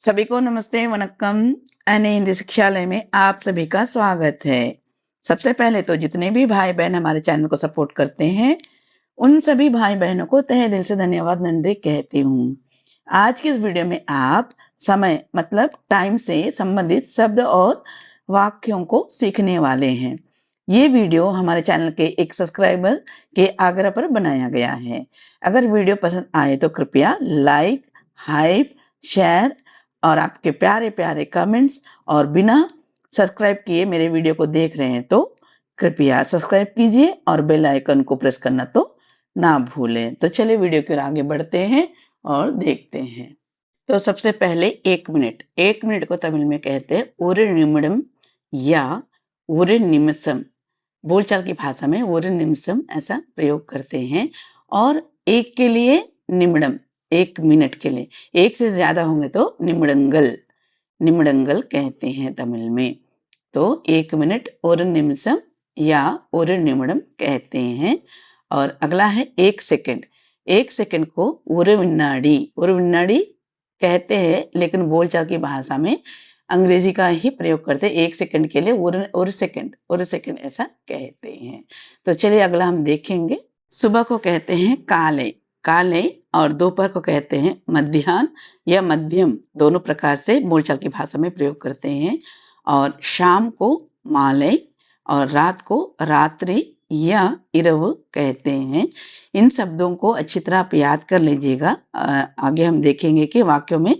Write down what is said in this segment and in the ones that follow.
सभी को नमस्ते, वनक्कम। अन्य हिंदी शिक्षालय में आप सभी का स्वागत है। सबसे पहले तो जितने भी भाई-बहन हमारे चैनल को सपोर्ट करते हैं, उन सभी भाई-बहनों को तहे दिल से धन्यवाद नंदे कहती हूँ। आज की इस वीडियो में आप समय मतलब टाइम से संबंधित शब्द और वाक्यों को सीखने वाले हैं। ये वीडियो हमारे चैनल के एक सब्सक्राइबर के आग्रह पर बनाया गया है। अगर वीडियो पसंद आए तो कृपया लाइक, हाइप, शेयर और आपके प्यारे-प्यारे कमेंट्स और बिना सब्सक्राइब किए मेरे वीडियो को देख रहे हैं तो कृपया सब्सक्राइब कीजिए और बेल आइकन को प्रेस करना तो ना भूलें। तो चलिए वीडियो की ओर आगे बढ़ते हैं और देखते हैं। तो सबसे पहले 1 मिनट। 1 मिनट को तमिल में कहते हैं ஒரு நிமிடம் या ஒரு निमिषम। बोलचाल की भाषा में ஒரு निमिषम ऐसा प्रयोग करते हैं और एक के लिए निमिडम, 1 मिनट के लिए। एक से ज़्यादा होंगे तो निमिडंगल, निमिडंगल कहते हैं तमिल में। तो 1 मिनट ஒரு निमिषम या ஒரு निमिडम कहते हैं। और अगला है 1 सेकंड। 1 सेकंड को ஒரு வினாடி कहते हैं, लेकिन बोलचाल की भाषा में अंग्रेजी का ही प्रयोग करते हैं। 1 सेकंड के लिए ஒரு सेकंड ऐसा कहते हैं। तो चलिए अगला हम देखेंगे। सुबह को कहते हैं काले, काले और दोपहर को कहते हैं मध्याह्न या मध्यम, दोनों प्रकार से बोलचाल की भाषा में प्रयोग करते हैं। और शाम को माले और रात को रात्रि या इरव कहते हैं। इन शब्दों को अच्छी तरह आप याद कर लीजिएगा। आगे हम देखेंगे कि वाक्यों में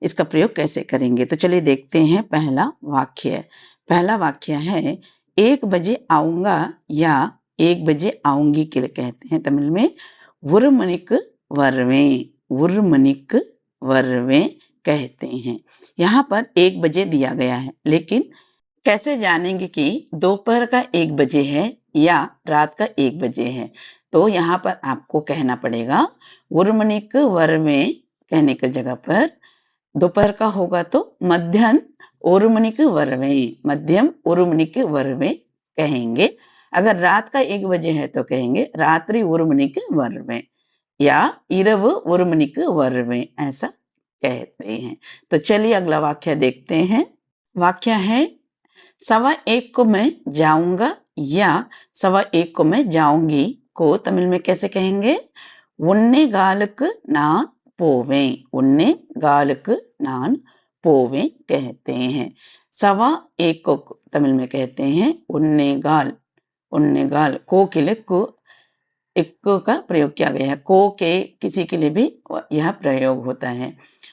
इसका प्रयोग कैसे करेंगे। तो चलिए देखते हैं पहला वाक्य। पहला वाक्य है 1 बजे आऊँगा या 1 बजे आऊँगी के लिए कहते हैं तमिल में ஒரு மணிக்கு வருவேன், ஒரு மணிக்கு வருவேன் कहते हैं। यहाँ पर 1 बजे दिया गया है, लेकिन कैसे जानेंगे कि दोपहर का 1 बजे है या रात का 1 बजे है? तो यहाँ पर आपको कहना पड़ेगा ஒரு மணிக்கு வருவேன் कहने की जगह पर दोपहर का होगा तो मध्याह्न ஒரு மணிக்கு வருவேன், मध्यम ஒரு மணிக்கு வருவேன் कहेंगे। अगर रात का 1 बजे है तो कहेंगे रात्रि ஒரு மணிக்கு வருவேன் या இரவு ஒரு மணிக்கு வருவேன் ऐसा कहते हैं। तो चलिए अगला वाक्य देखते हैं। वाक्य है 1:15 को मैं जाऊँगा या 1:15 को मैं जाऊँगी को तमिल में कैसे कहेंगे? ஒண்ணே காலுக்கு நான் போவேன், ஒண்ணே காலுக்கு நான் போவேன் कहते हैं। 1:15 को तमिल में कहते हैं उन्ने गाल को के लिए को इक्को का प्रयोग किया गया है। को के किसी के लिए भी यह प्रयोग होता है।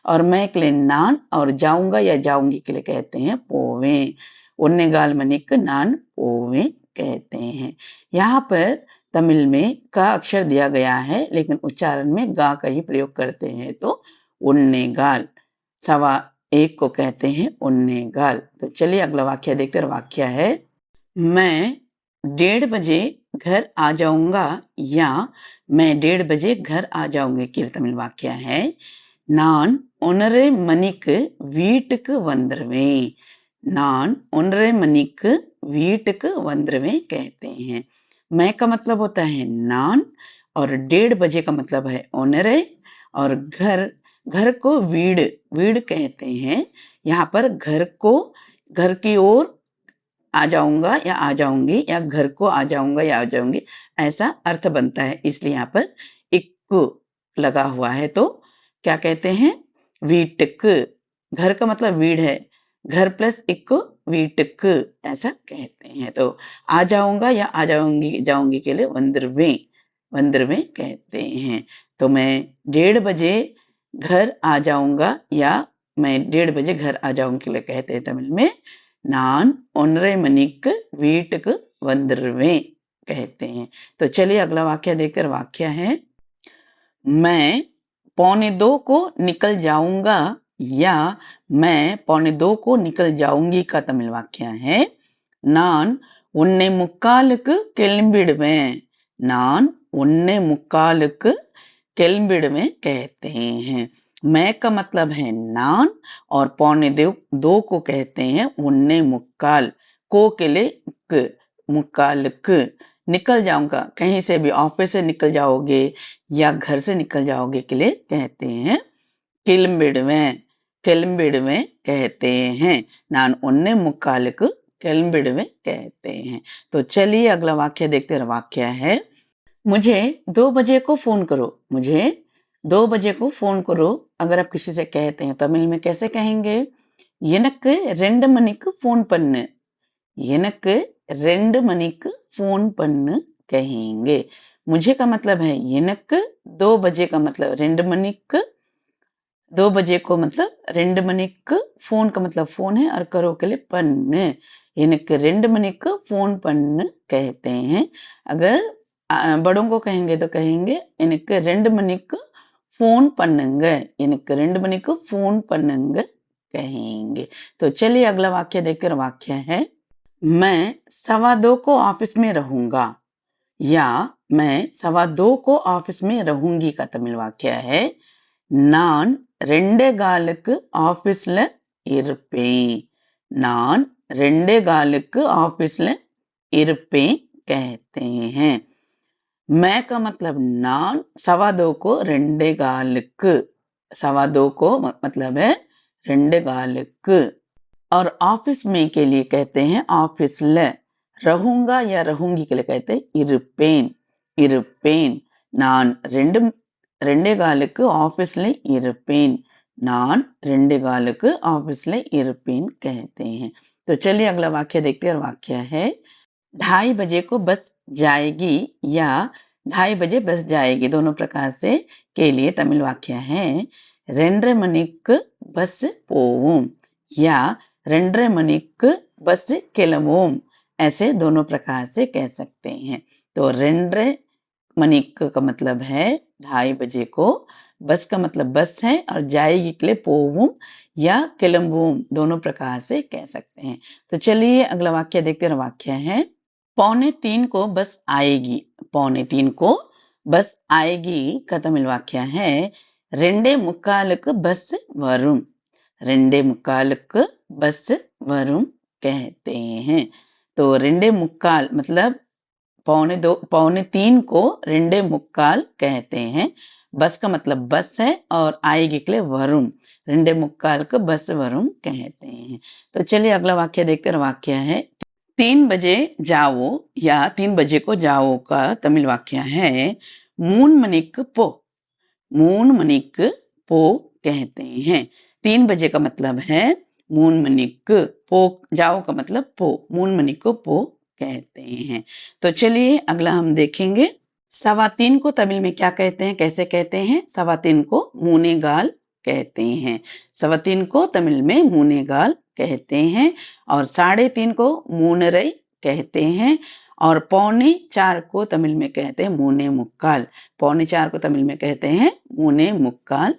और मैं के लिए नान और जाऊँगा या जाऊँगी के लिए कहते हैं पोवें। उन्नेगाल मनिक नान पोवें कहते हैं। यहाँ पर तमिल में का अक्षर दिया गया है, लेकिन उच्चारण में गा का ही प्रयोग करते हैं। तो उन्नेगाल 1:15 को कहते हैं उन्नेगाल। तो चलिए अगला वाक्य देखते हैं। वाक्य है मैं 1:30 बजे घर आ जाऊँगा या मैं 1:30 बजे घर आ जाऊँगी के तमिल वाक्य है நான் 1:30 மணிக்கு வீட்டுக்கு வந்துருவேன்। நான் 1:30 मணிக்கு வீட்டுக்கு வந்துருவேன் कहते हैं। मैं का मतलब होता है नान और 1:30 बजे का मतलब है 1:30 और घर को वीड कहते हैं। यहाँ पर घर को घर की ओर आ जाऊँगा या आ जाऊँगी या घर को आ जाऊँगा या आ जाऊँगी ऐसा अर्थ बनता है। इसलिए यहाँ पर इक्कु लगा हुआ है। तो क्या कहते हैं? वीटक। घर का मतलब वीड है। घर प्लस इक्कु वीटक ऐसा कहते हैं। तो आ जाऊँगा या आ जाऊँगी के लिए वंदरवें कहते हैं। तो मैं 1:30 बजे घर आ जाऊँगा या मैं 1:30 बजे घर आ जाऊँगी के लिए कहते हैं तमिल में நான் 1:30 मணிக்கு வீட்டுக்கு வந்துருவேன் कहते हैं। तो चलिए अगला वाक्य देखकर वाक्य है मैं 1:45 को निकल जाऊँगा या मैं 1:45 को निकल जाऊँगी का तमिल वाक्य है நான் 1:45க்கு கிளம்பிடுவேன்। நான் 1:45க்கு கிளம்பிடுவேன் कहते हैं। मैं का मतलब है नान और 1:45 को कहते हैं 1:45 को के लिए क मुक्कालक। निकल जाऊँगा, कहीं से भी ऑफिस से निकल जाओगे या घर से निकल जाओगे के लिए कहते हैं किलम्बिडवें। கிளம்பிடுவேன் कहते हैं। நான் 1:45 கிளம்பிடுவேன் कहते हैं। तो चलिए अगला वाक्य देखते हैं। वाक्य है, मुझे 2 बजे को फ़ोन करो। मुझे 2 बजे को फ़ोन करो। अगर आप किसी से कहते हैं तमिल में कैसे कहेंगे? எனக்கு 2 மணிக்கு फ़ोन பண்ணு। எனக்கு 2 மணிக்கு फ़ोन பண்ணு कहेंगे। मुझे का मतलब है எனக்கு, 2 बजे का मतलब 2 மணிக்கு, 2 बजे को मतलब 2 மணிக்கு, फ़ोन का मतलब फ़ोन है और करो के लिए பண்ணு। எனக்கு 2 மணிக்கு फ़ोन பண்ணு कहते हैं। अगर बड़ों को कहेंगे तो कहेंगे எனக்கு 2 மணிக்கு फ़ोन பண்ணுங்க। எனக்கு 2 மணிக்கு फ़ोन பண்ணுங்க कहेंगे। तो चलिए अगला वाक्य देखते हैं। वाक्य है, मैं 2:15 को ऑफिस में रहूंगा। या मैं 2:15 को ऑफिस में रहूंगी का तमिल वाक्य है, நான் 2:15க்கு ஆபீஸ்ல இருப்பேன்। நான் 2:15க்கு ஆபீஸ்ல இருப்பேன் कहते हैं। मैं का मतलब நான், 2:15 को 2:15க்கு, 2:15 को मतलब है 2:15க்கு, और ऑफिस में के लिए कहते हैं ऑफिसல। रहूंगा या रहूंगी के लिए कहते हैं இருப்பேன், இருப்பேன்। நான் 2:15க்கு ஆபீஸ்ல இருப்பேன்। நான் 2:15க்கு ऑफिसல இருப்பேன் कहते हैं। तो चलिए अगला वाक्य देखते हैं। और वाक्य है, 2:30 बजे को बस जाएगी या 2:30 बजे बस जाएगी, दोनों प्रकार से के लिए तमिल वाक्य है, 2:30 மணிக்கு பஸ் போவும் या 2:30 மணிக்கு बस கிளம்பும்। ऐसे दोनों प्रकार से कह सकते हैं। तो 2:30 मणिक का मतलब है 2:30 बजे को, बस का मतलब बस है और जाएगी के लिए पोवुम या किलम्बुम, दोनों प्रकार से कह सकते हैं। तो चलिए अगला वाक्य देखते हैं। वाक्य है, 2:45 को बस आएगी। 2:45 को बस आएगी का तमिल वाक्य है, 2:45க்கு बस वरुम। 2:45க்கு बस वरुम कहते हैं। तो 2:45 मतलब 2:45 को 2:45 कहते हैं। बस का मतलब बस है और आएगी के लिए वरुम, 2:45 को बस वरुम कहते हैं। तो चलिए अगला वाक्य देखते हैं। वाक्य है, 3 बजे जाओ या 3 बजे को जाओ का तमिल वाक्य है, 3 மணிக்கு போ। 3 மணிக்கு போ कहते हैं। 3 बजे का मतलब है 3 மணிக்கு, போ जाओ का मतलब पो, 3 மணிக்கு போ कहते हैं। तो चलिए अगला हम देखेंगे। 3:15 को तमिल में क्या कहते हैं, कैसे कहते हैं? 3:15 को मूनेगाल कहते हैं। 3:15 को तमिल में मूनेगाल कहते हैं और 3:30 को मूनरई कहते हैं और 3:45 को तमिल में कहते हैं मूने मुक्काल। 3:45 को तमिल में कहते हैं मूने मुक्काल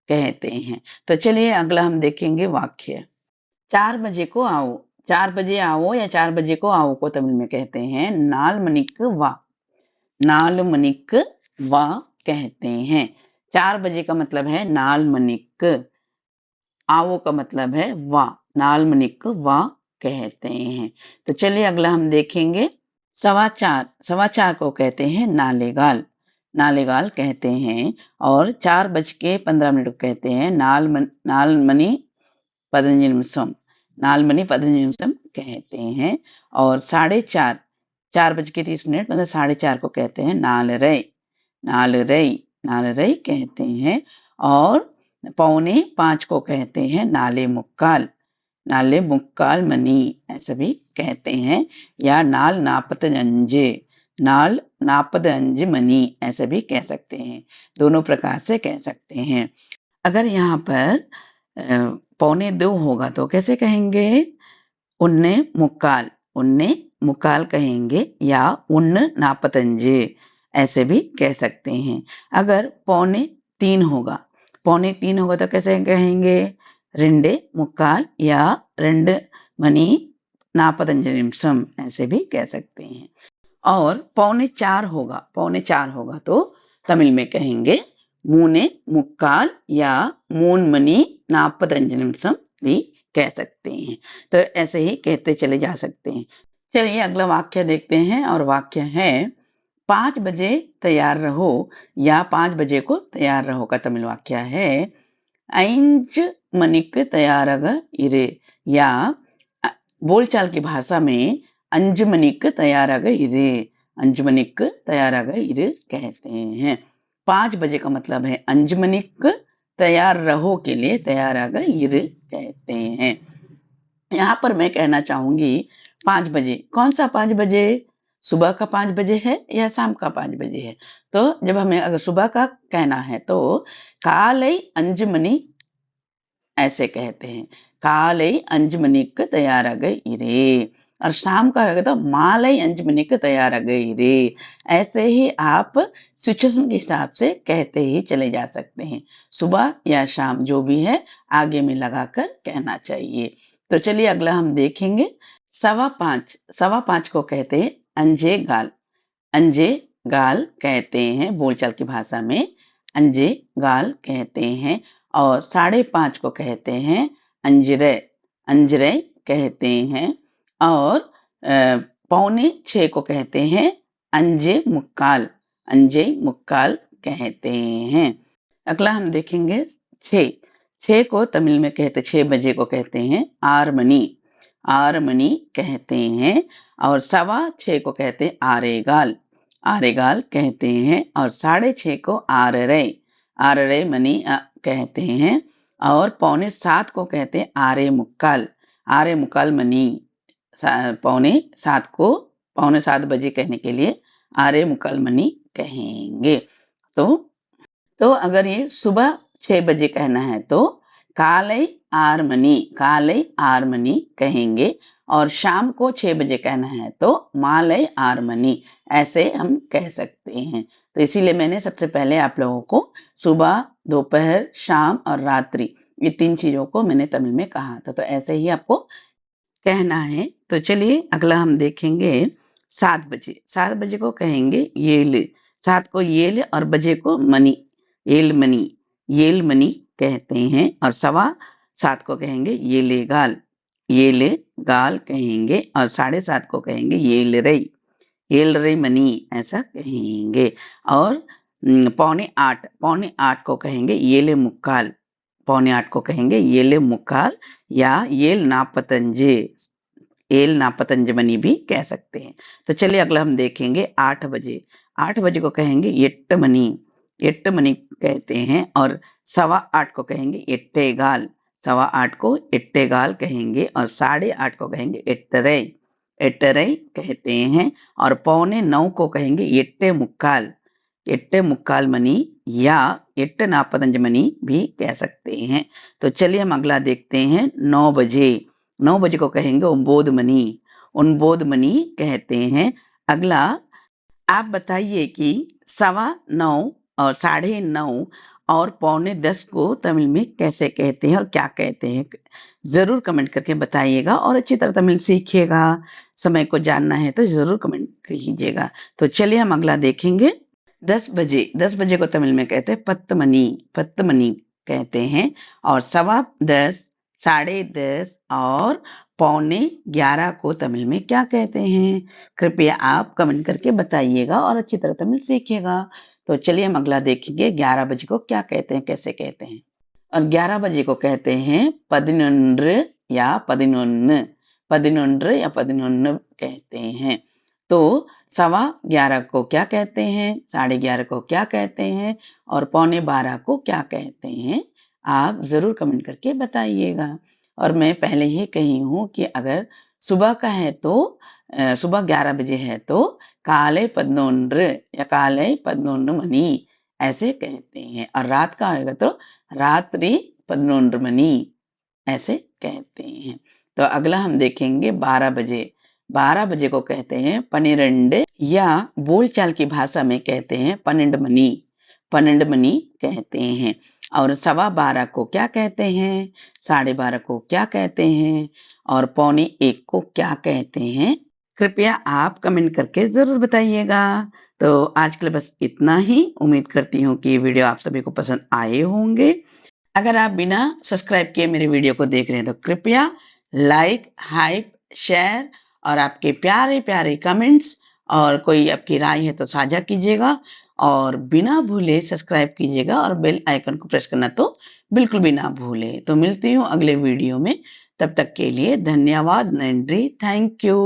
कहते हैं। तो चलिए अगला हम देखेंगे वाक्य। 4 बजे को आओ। 4 बजे आओ या 4 बजे को आओ को तमिल में कहते हैं 4 மணிக்கு வா। 4 மணிக்கு வா कहते हैं। 4 बजे का मतलब है 4 மணிக்கு, आओ का मतलब है वा, 4 மணிக்கு வா कहते हैं। तो चलिए अगला हम देखेंगे। 4:15, 4:15 को कहते हैं नालेगाल। नालेगाल कहते हैं और 4:15 को कहते हैं 4 மணி 15 நிமிஷம்। 4 மணி 15 நிமிஷம் कहते हैं और 4:30, 4:30 मतलब 4:30 को कहते हैं नालरई। नालरई, नालरई कहते हैं और 4:45 को कहते हैं नाले मुक्काल। नाले मुक्काल मनी ऐसा भी कहते हैं या नाल 45, नाल 45 मनी ऐसा भी कह सकते हैं। दोनों प्रकार से कह सकते हैं। अगर यहाँ पर 1:45 होगा तो कैसे कहेंगे? उन्ने मुक्काल, उन्ने मुक्काल कहेंगे या 1:45 ऐसे भी कह सकते हैं। अगर 2:45 होगा, 2:45 होगा तो कैसे कहेंगे? 2 मुक्काल या 2 மணி 45 நிமிஷம் ऐसे भी कह सकते हैं। और 3:45 होगा, 3:45 होगा तो तमिल में कहेंगे मूने मुक्काल या 3 மணி 45 நிமிஷம் भी कह सकते हैं। तो ऐसे ही कहते चले जा सकते हैं। चलिए अगला वाक्य देखते हैं और वाक्य है, 5 बजे तैयार रहो या 5 बजे को तैयार रहो का तमिल वाक्य है, 5 மணிக்கு தயாராக இரு या बोलचाल की भाषा में 5 மணிக்கு தயாராக இரு 5 மணிக்கு தயாராக இரு कहते हैं। 5 बजे का मतलब है 5 மணிக்கு तैयार रहो के लिए तैयाराக இரு कहते हैं। यहाँ पर मैं कहना चाहूंगी 5 बजे, कौन सा 5 बजे? सुबह का 5 बजे है या शाम का 5 बजे है? तो जब हमें अगर सुबह का कहना है तो काले 5 मणि ऐसे कहते हैं। काले 5 मणिக்கு தயாராக இரு। और शाम का होगा तो माले 5 मणिக்கு தயாராக இரு। ऐसे ही आप सिचुएशन के हिसाब से कहते ही चले जा सकते हैं। सुबह या शाम जो भी है आगे में लगाकर कहना चाहिए। तो चलिए अगला हम देखेंगे 5:15। 5:15 को कहते हैं अंजे गाल। अंजे गाल कहते हैं बोलचाल की भाषा में अंजे गाल कहते हैं। और 5:30 को कहते हैं अंजरे। अंजरे कहते हैं। और 5:45 को कहते हैं अंजे मुक्काल। अंजे मुक्काल कहते हैं। अगला हम देखेंगे 6। 6 को तमिल में कहते 6 बजे को कहते हैं आरमनी। आरमनी कहते हैं। और 6:15 को कहते हैं आरेगाल। आरेगाल कहते हैं। और 6:30 को आररे। आररे मनी कहते हैं। और 6:45 को कहते हैं आरे मुक्काल। आरे मुक्काल मनी। 6:45 को 6:45 बजे कहने के लिए आरे मुक्काल मनी कहेंगे। तो अगर ये सुबह 6 बजे कहना है तो काले 6 मणि, काले 6 मणि कहेंगे। और शाम को 6 बजे कहना है तो माले 6 मणि ऐसे हम कह सकते हैं। तो इसीलिए मैंने सबसे पहले आप लोगों को सुबह, दोपहर, शाम और रात्रि ये 3 चीजों को मैंने तमिल में कहा था। तो ऐसे ही आपको कहना है। तो चलिए अगला हम देखेंगे 7 बजे। 7 बजे को कहेंगे येल। 7 को येल और बजे को मनी, येल मनी, येल मनी कहते हैं। और 7:15 को कहेंगे येले गाल। येले गाल कहेंगे। और 7:30 को कहेंगे येल रई। येल रई मनी ऐसा कहेंगे। और 7:45, 7:45 को कहेंगे येले मुक्काल। 7:45 को कहेंगे येले मुक्काल या येल 45। येल 45 मनी भी कह सकते हैं। तो चलिए अगला हम देखेंगे 8 बजे। 8 बजे को कहेंगे एट्ट मनी। एट्ट मनी कहते हैं। और 8:15 को कहेंगे एट्टेगाल। 8:15 को एट्टेगाल कहेंगे। और 8:30 को कहेंगे एट्टरई। एट्टरई कहते हैं। और 8:45 को कहेंगे एट्टे मुक्काल। एट्टे मुक्काल मनी या 8:45 मनी भी कह सकते हैं। तो चलिए हम अगला देखते हैं 9 बजे। 9 बजे को कहेंगे उम्बोध मनी। उम्बोध मनी कहते हैं। अगला आप बताइए कि 9:15 और 9:30 और 9:45 को तमिल में कैसे कहते हैं और क्या कहते हैं? ज़रूर कमेंट करके बताइएगा और अच्छी तरह तमिल सीखिएगा। समय को जानना है तो ज़रूर कमेंट कीजिएगा। तो चलिए हम अगला देखेंगे 10 बजे। 10 बजे को तमिल में कहते हैं पत्तमनी। पत्तमनी कहते हैं। और 10:15, 10:30 और 10:45 को तमिल में क्या कहते हैं? कृपया आप कमेंट करके बताइएगा और अच्छी तरह तमिल सीखिएगा। तो चलिए हम अगला देखेंगे 11 बजे को क्या कहते हैं, कैसे कहते हैं। और 11 बजे को कहते हैं पदिनொன்று या 11। 11 या 11 कहते हैं। तो 11:15 को क्या कहते हैं, 11:30 को क्या कहते हैं और 11:45 को क्या कहते हैं? आप ज़रूर कमेंट करके बताइएगा। और मैं पहले ही कही हूँ कि अगर सुबह का है तो सुबह 11 बजे है तो काले 11 या काले 11 मनी ऐसे कहते हैं। और रात का होगा तो रात्रि 11 मनी ऐसे कहते हैं। तो अगला हम देखेंगे 12 बजे। 12 बजे को कहते हैं 12 या बोलचाल की भाषा में कहते हैं 12 मनी। 12 मनी कहते हैं। और 12:15 को क्या कहते हैं, 12:30 को क्या कहते हैं और 12:45 को क्या कहते हैं? कृपया आप कमेंट करके ज़रूर बताइएगा। तो आज के लिए बस इतना ही। उम्मीद करती हूँ कि ये वीडियो आप सभी को पसंद आए होंगे। अगर आप बिना सब्सक्राइब किए मेरे वीडियो को देख रहे हैं तो कृपया लाइक, हाइप, शेयर और आपके प्यारे-प्यारे कमेंट्स और कोई आपकी राय है तो साझा कीजिएगा और बिना भूले सब्सक्राइब कीजिएगा और बेल आइकन को प्रेस करना तो बिल्कुल भी ना भूलें। तो मिलती हूँ अगले वीडियो में, तब तक के लिए धन्यवाद, नंड्री, थैंक यू।